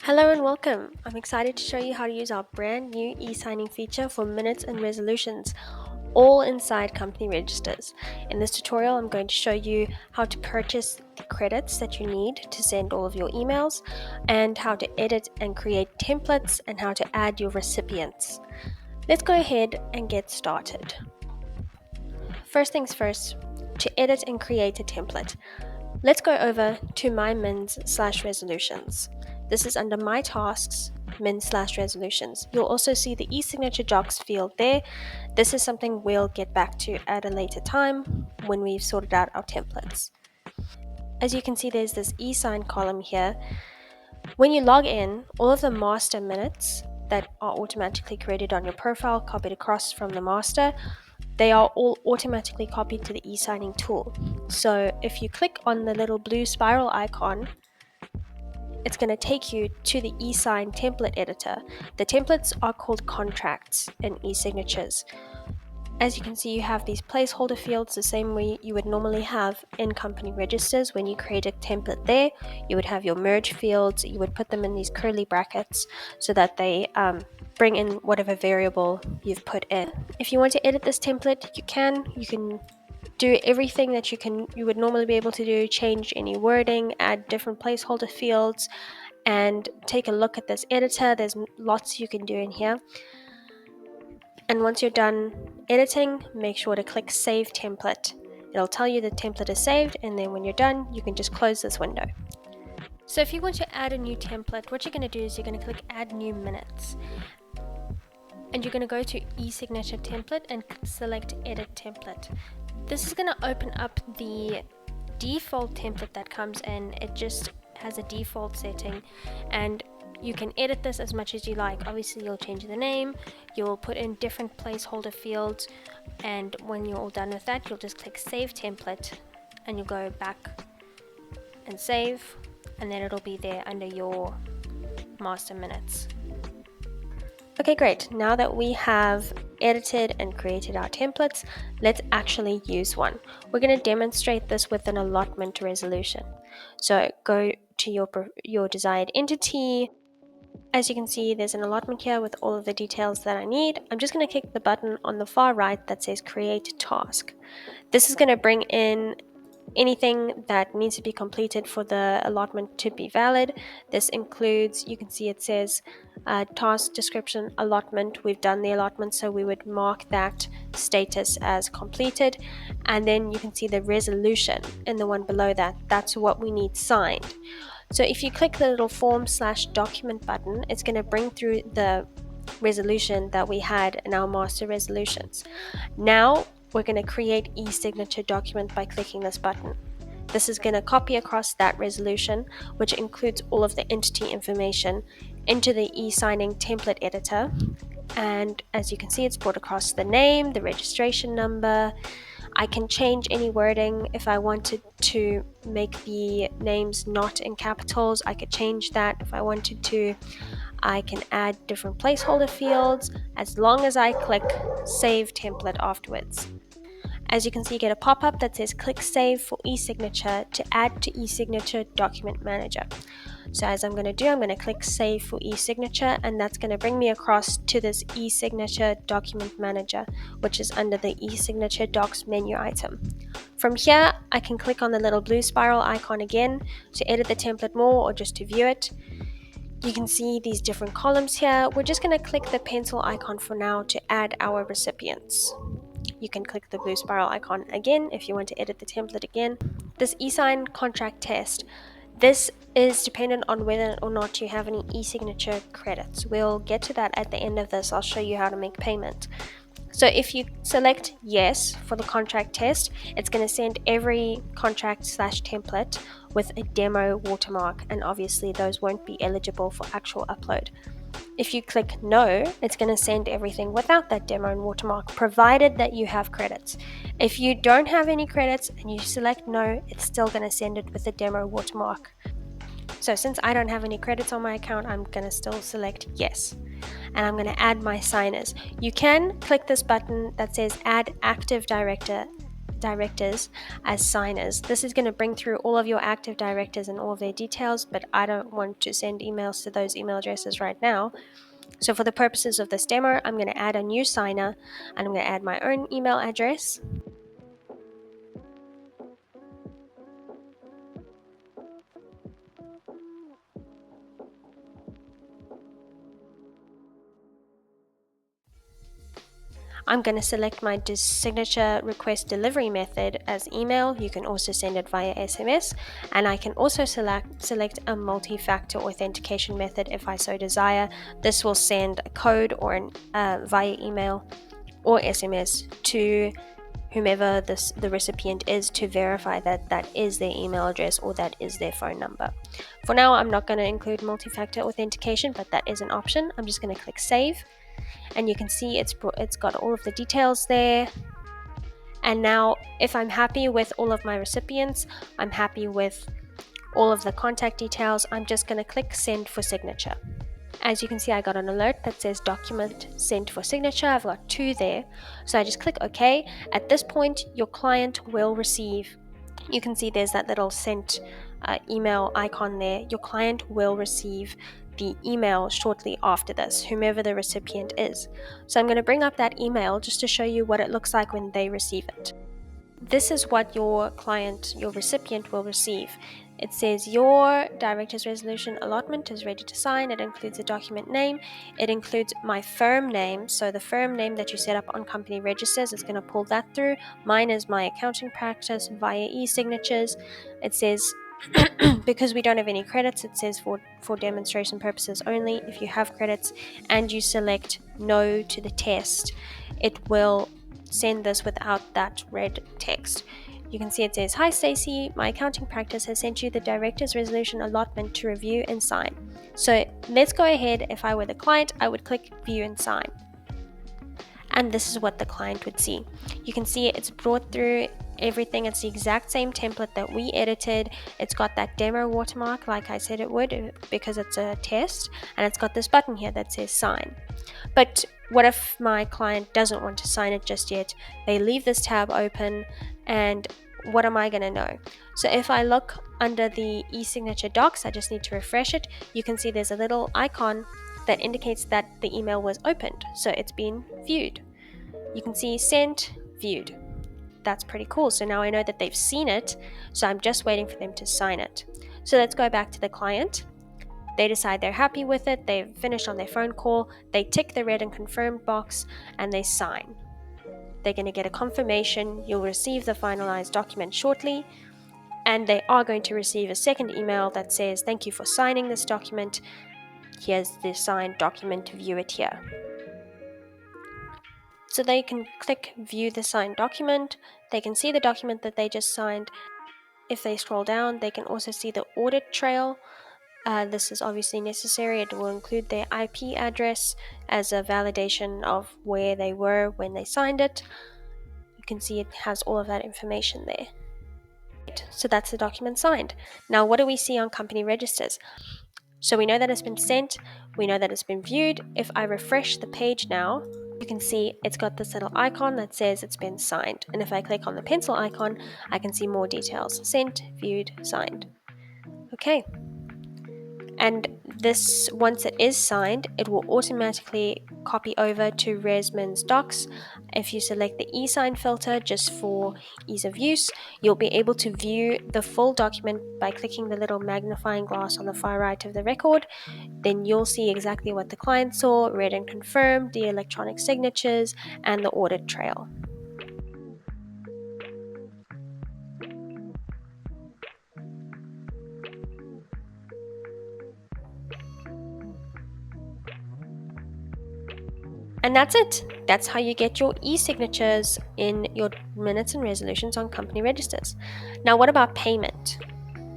Hello and welcome. I'm excited to show you how to use our brand new e-signing feature for minutes and resolutions, all inside Company Registers. In this tutorial, I'm going to show you how to purchase the credits that you need to send all of your emails, and how to edit and create templates, and how to add your recipients. Let's go ahead and get started. First things first, to edit and create a template. Let's go over to my mins/resolutions. This is under my tasks, min/resolutions. You'll also see the eSignature docs field there. This is something we'll get back to at a later time when we've sorted out our templates. As you can see, there's this eSign column here. When you log in, all of the master minutes that are automatically created on your profile, copied across from the master, they are all automatically copied to the eSigning tool. So if you click on the little blue spiral icon, it's going to take you to the eSign template editor. The templates are called contracts in eSignatures. As you can see, you have these placeholder fields the same way you would normally have in Company Registers. When you create a template there, you would have your merge fields. You would put them in these curly brackets so that they bring in whatever variable you've put in. If you want to edit this template, you can do everything that you would normally be able to do, change any wording, add different placeholder fields, and take a look at this editor. There's lots you can do in here. And once you're done editing, make sure to click Save Template. It'll tell you the template is saved, and then when you're done, you can just close this window. So if you want to add a new template, what you're going to do is you're going to click Add New Minutes. And you're going to go to eSignature Template and select Edit Template. This is going to open up the default template that comes in. It just has a default setting, and you can edit this as much as you like. Obviously, you'll change the name, you'll put in different placeholder fields, and when you're all done with that, you'll just click Save Template, and you'll go back and save, and then it'll be there under your master minutes. Okay, great. Now that we have edited and created our templates, let's actually use one. We're going to demonstrate this with an allotment resolution. So go to your desired entity. As you can see, there's an allotment here with all of the details that I need. I'm just going to click the button on the far right that says Create Task. This is going to bring in anything that needs to be completed for the allotment to be valid. This includes, you can see it says task description allotment. We've done the allotment, so we would mark that status as completed. And then you can see the resolution in the one below that. That's what we need signed. So if you click the little form/document button, it's going to bring through the resolution that we had in our master resolutions. Now we're going to create eSignature document by clicking this button. This is going to copy across that resolution, which includes all of the entity information, into the eSigning template editor. And as you can see, it's brought across the name, the registration number. I can change any wording. If I wanted to make the names not in capitals, I could change that. If I wanted to, I can add different placeholder fields as long as I click Save Template afterwards. As you can see, you get a pop-up that says click Save for eSignature to add to eSignature Document Manager. So as I'm going to do, I'm going to click Save for eSignature, and that's going to bring me across to this eSignature Document Manager, which is under the eSignature Docs menu item. From here, I can click on the little blue spiral icon again to edit the template more or just to view it. You can see these different columns here. We're just going to click the pencil icon for now to add our recipients. You can click the blue spiral icon again if you want to edit the template again. This eSign contract test, this is dependent on whether or not you have any eSignature credits. We'll get to that at the end of this. I'll show you how to make payment. So if you select yes for the contract test, it's going to send every contract/template with a demo watermark, and obviously those won't be eligible for actual upload. If you click no, it's going to send everything without that demo and watermark, provided that you have credits. If you don't have any credits and you select no, it's still going to send it with a demo watermark. So since I don't have any credits on my account, I'm going to still select yes. And I'm going to add my signers. You can click this button that says Add Active Director directors as signers. This is going to bring through all of your active directors and all of their details, but I don't want to send emails to those email addresses right now. So for the purposes of this demo, I'm going to add a new signer, and I'm going to add my own email address. I'm going to select my signature request delivery method as email. You can also send it via SMS, and I can also select a multi-factor authentication method if I so desire. This will send a code or via email or SMS to whomever the recipient is to verify that that is their email address or that is their phone number. For now, I'm not going to include multi-factor authentication, but that is an option. I'm just going to click save, and you can see it's got all of the details there. And now if I'm happy with all of my recipients, I'm happy with all of the contact details, I'm just going to click send for signature. As you can see, I got an alert that says document sent for signature. I've got 2 there, so I just click OK. At this point, your client will receive, you can see there's that little sent email icon there. Your client will receive the email shortly after this, whomever the recipient is. So I'm going to bring up that email just to show you what it looks like when they receive it. This is what your client, your recipient, will receive. It says your director's resolution allotment is ready to sign. It includes a document name. It includes my firm name. So the firm name that you set up on CompanyRegisters is going to pull that through. Mine is my accounting practice via eSignatures. It says because we don't have any credits, it says for demonstration purposes only. If you have credits and you select no to the test, it will send this without that red text. You can see it says, "Hi Stacey, my accounting practice has sent you the director's resolution allotment to review and sign." So let's go ahead. If I were the client, I would click view and sign. And this is what the client would see. You can see it's brought through everything. It's the exact same template that we edited. It's got that demo watermark like I said it would because it's a test, and it's got this button here that says sign. But what if my client doesn't want to sign it just yet? They leave this tab open, and what am I going to know? So if I look under the eSignature docs, I just need to refresh it. You can see there's a little icon that indicates that the email was opened, so it's been viewed. You can see sent, viewed. That's pretty cool. So now I know that they've seen it, so I'm just waiting for them to sign it. So let's go back to the client. They decide they're happy with it, they've finished on their phone call, they tick the red and confirmed box, and they sign. They're going to get a confirmation. You'll receive the finalized document shortly, and they are going to receive a second email that says, "Thank you for signing this document. Here's the signed document, view it here." So they can click view the signed document. They can see the document that they just signed. If they scroll down, they can also see the audit trail. This is obviously necessary. It will include their IP address as a validation of where they were when they signed it. You can see it has all of that information there. So that's the document signed. Now, what do we see on CompanyRegisters? So we know that it's been sent, we know that it's been viewed. If I refresh the page now, you can see it's got this little icon that says it's been signed. And if I click on the pencil icon, I can see more details. Sent, viewed, signed. Okay. And this, once it is signed, it will automatically copy over to ResMin's docs. If you select the eSign filter just for ease of use, you'll be able to view the full document by clicking the little magnifying glass on the far right of the record. Then you'll see exactly what the client saw, read and confirmed, the electronic signatures, and the audit trail. And that's it. That's how you get your e-signatures in your minutes and resolutions on CompanyRegisters. Now, what about payment?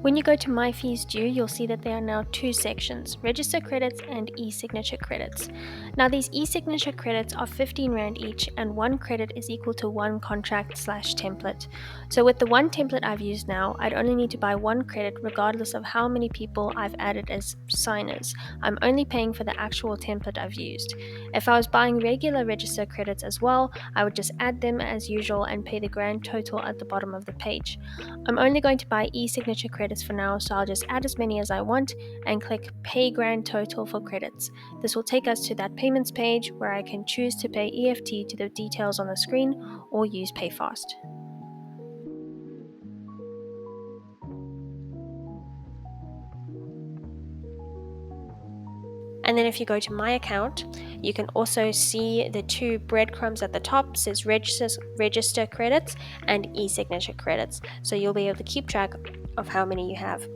When you go to My Fees Due, you'll see that there are now 2 sections, Register Credits and eSignature Credits. Now these eSignature credits are 15 Rand each, and 1 credit is equal to 1 contract/template. So with the 1 template I've used now, I'd only need to buy 1 credit regardless of how many people I've added as signers. I'm only paying for the actual template I've used. If I was buying regular register credits as well, I would just add them as usual and pay the grand total at the bottom of the page. I'm only going to buy eSignature credits for now, so I'll just add as many as I want and click Pay Grand Total for credits. This will take us to that payments page where I can choose to pay EFT to the details on the screen or use PayFast. And then if you go to my account, you can also see the two breadcrumbs at the top, says register credits and eSignature credits. So you'll be able to keep track of how many you have.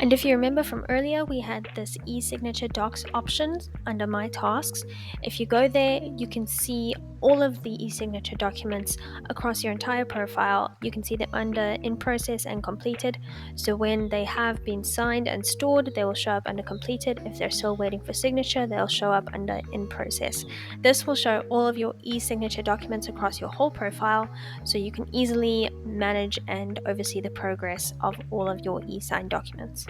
And if you remember from earlier, we had this eSignature docs options under my tasks. If you go there, you can see all of the eSignature documents across your entire profile. You can see them under in process and completed. So when they have been signed and stored, they will show up under completed. If they're still waiting for signature, they'll show up under in process. This will show all of your eSignature documents across your whole profile, so you can easily manage and oversee the progress of all of your eSign documents.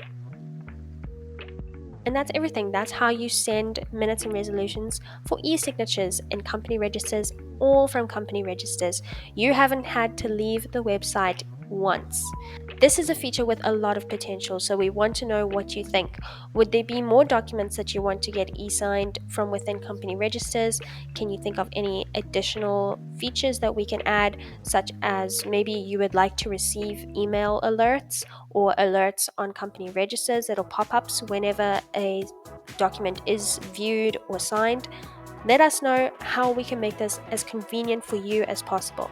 And that's everything. That's how you send minutes and resolutions for eSignatures and company registers, all from Company Registers. You haven't had to leave the website once. This is a feature with a lot of potential, so we want to know what you think. Would there be more documents that you want to get e-signed from within Company Registers? Can you think of any additional features that we can add, such as maybe you would like to receive email alerts or alerts on Company Registers that'll pop up whenever a document is viewed or signed? Let us know how we can make this as convenient for you as possible.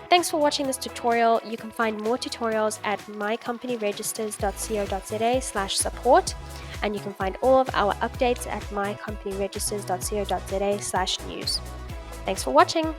Thanks for watching this tutorial. You can find more tutorials at mycompanyregisters.co.za/support, and you can find all of our updates at mycompanyregisters.co.za/news. Thanks for watching.